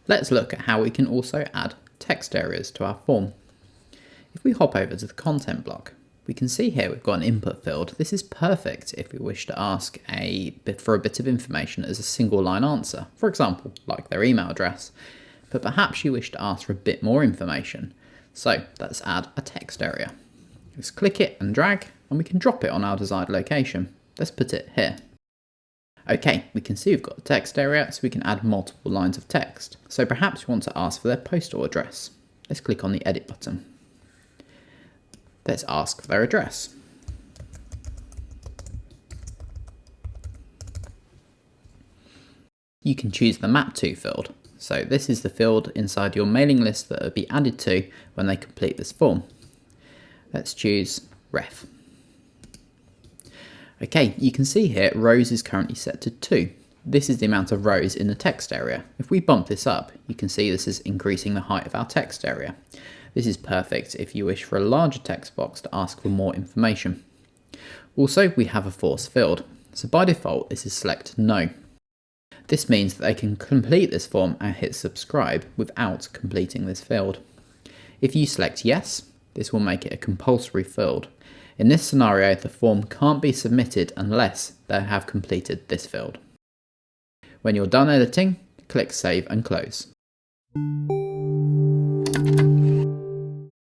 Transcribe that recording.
Let's look at how we can also add text areas to our form. If we hop over to the content block, we can see here we've got an input field. This is perfect if we wish to ask for a bit of information as a single line answer, for example, like their email address. But perhaps you wish to ask for a bit more information. So let's add a text area. Let's click it and drag, and we can drop it on our desired location. Let's put it here. Okay, we can see we've got a text area, so we can add multiple lines of text. So perhaps we want to ask for their postal address. Let's click on the edit button. Let's ask for their address. You can choose the map to field. So this is the field inside your mailing list that will be added to when they complete this form. Let's choose ref. Okay, you can see here rows is currently set to 2. This is the amount of rows in the text area. If we bump this up, you can see this is increasing the height of our text area. This is perfect if you wish for a larger text box to ask for more information. Also, we have a force field. So by default, this is select no. This means that they can complete this form and hit subscribe without completing this field. If you select yes, this will make it a compulsory field. In this scenario, the form can't be submitted unless they have completed this field. When you're done editing, click Save and Close.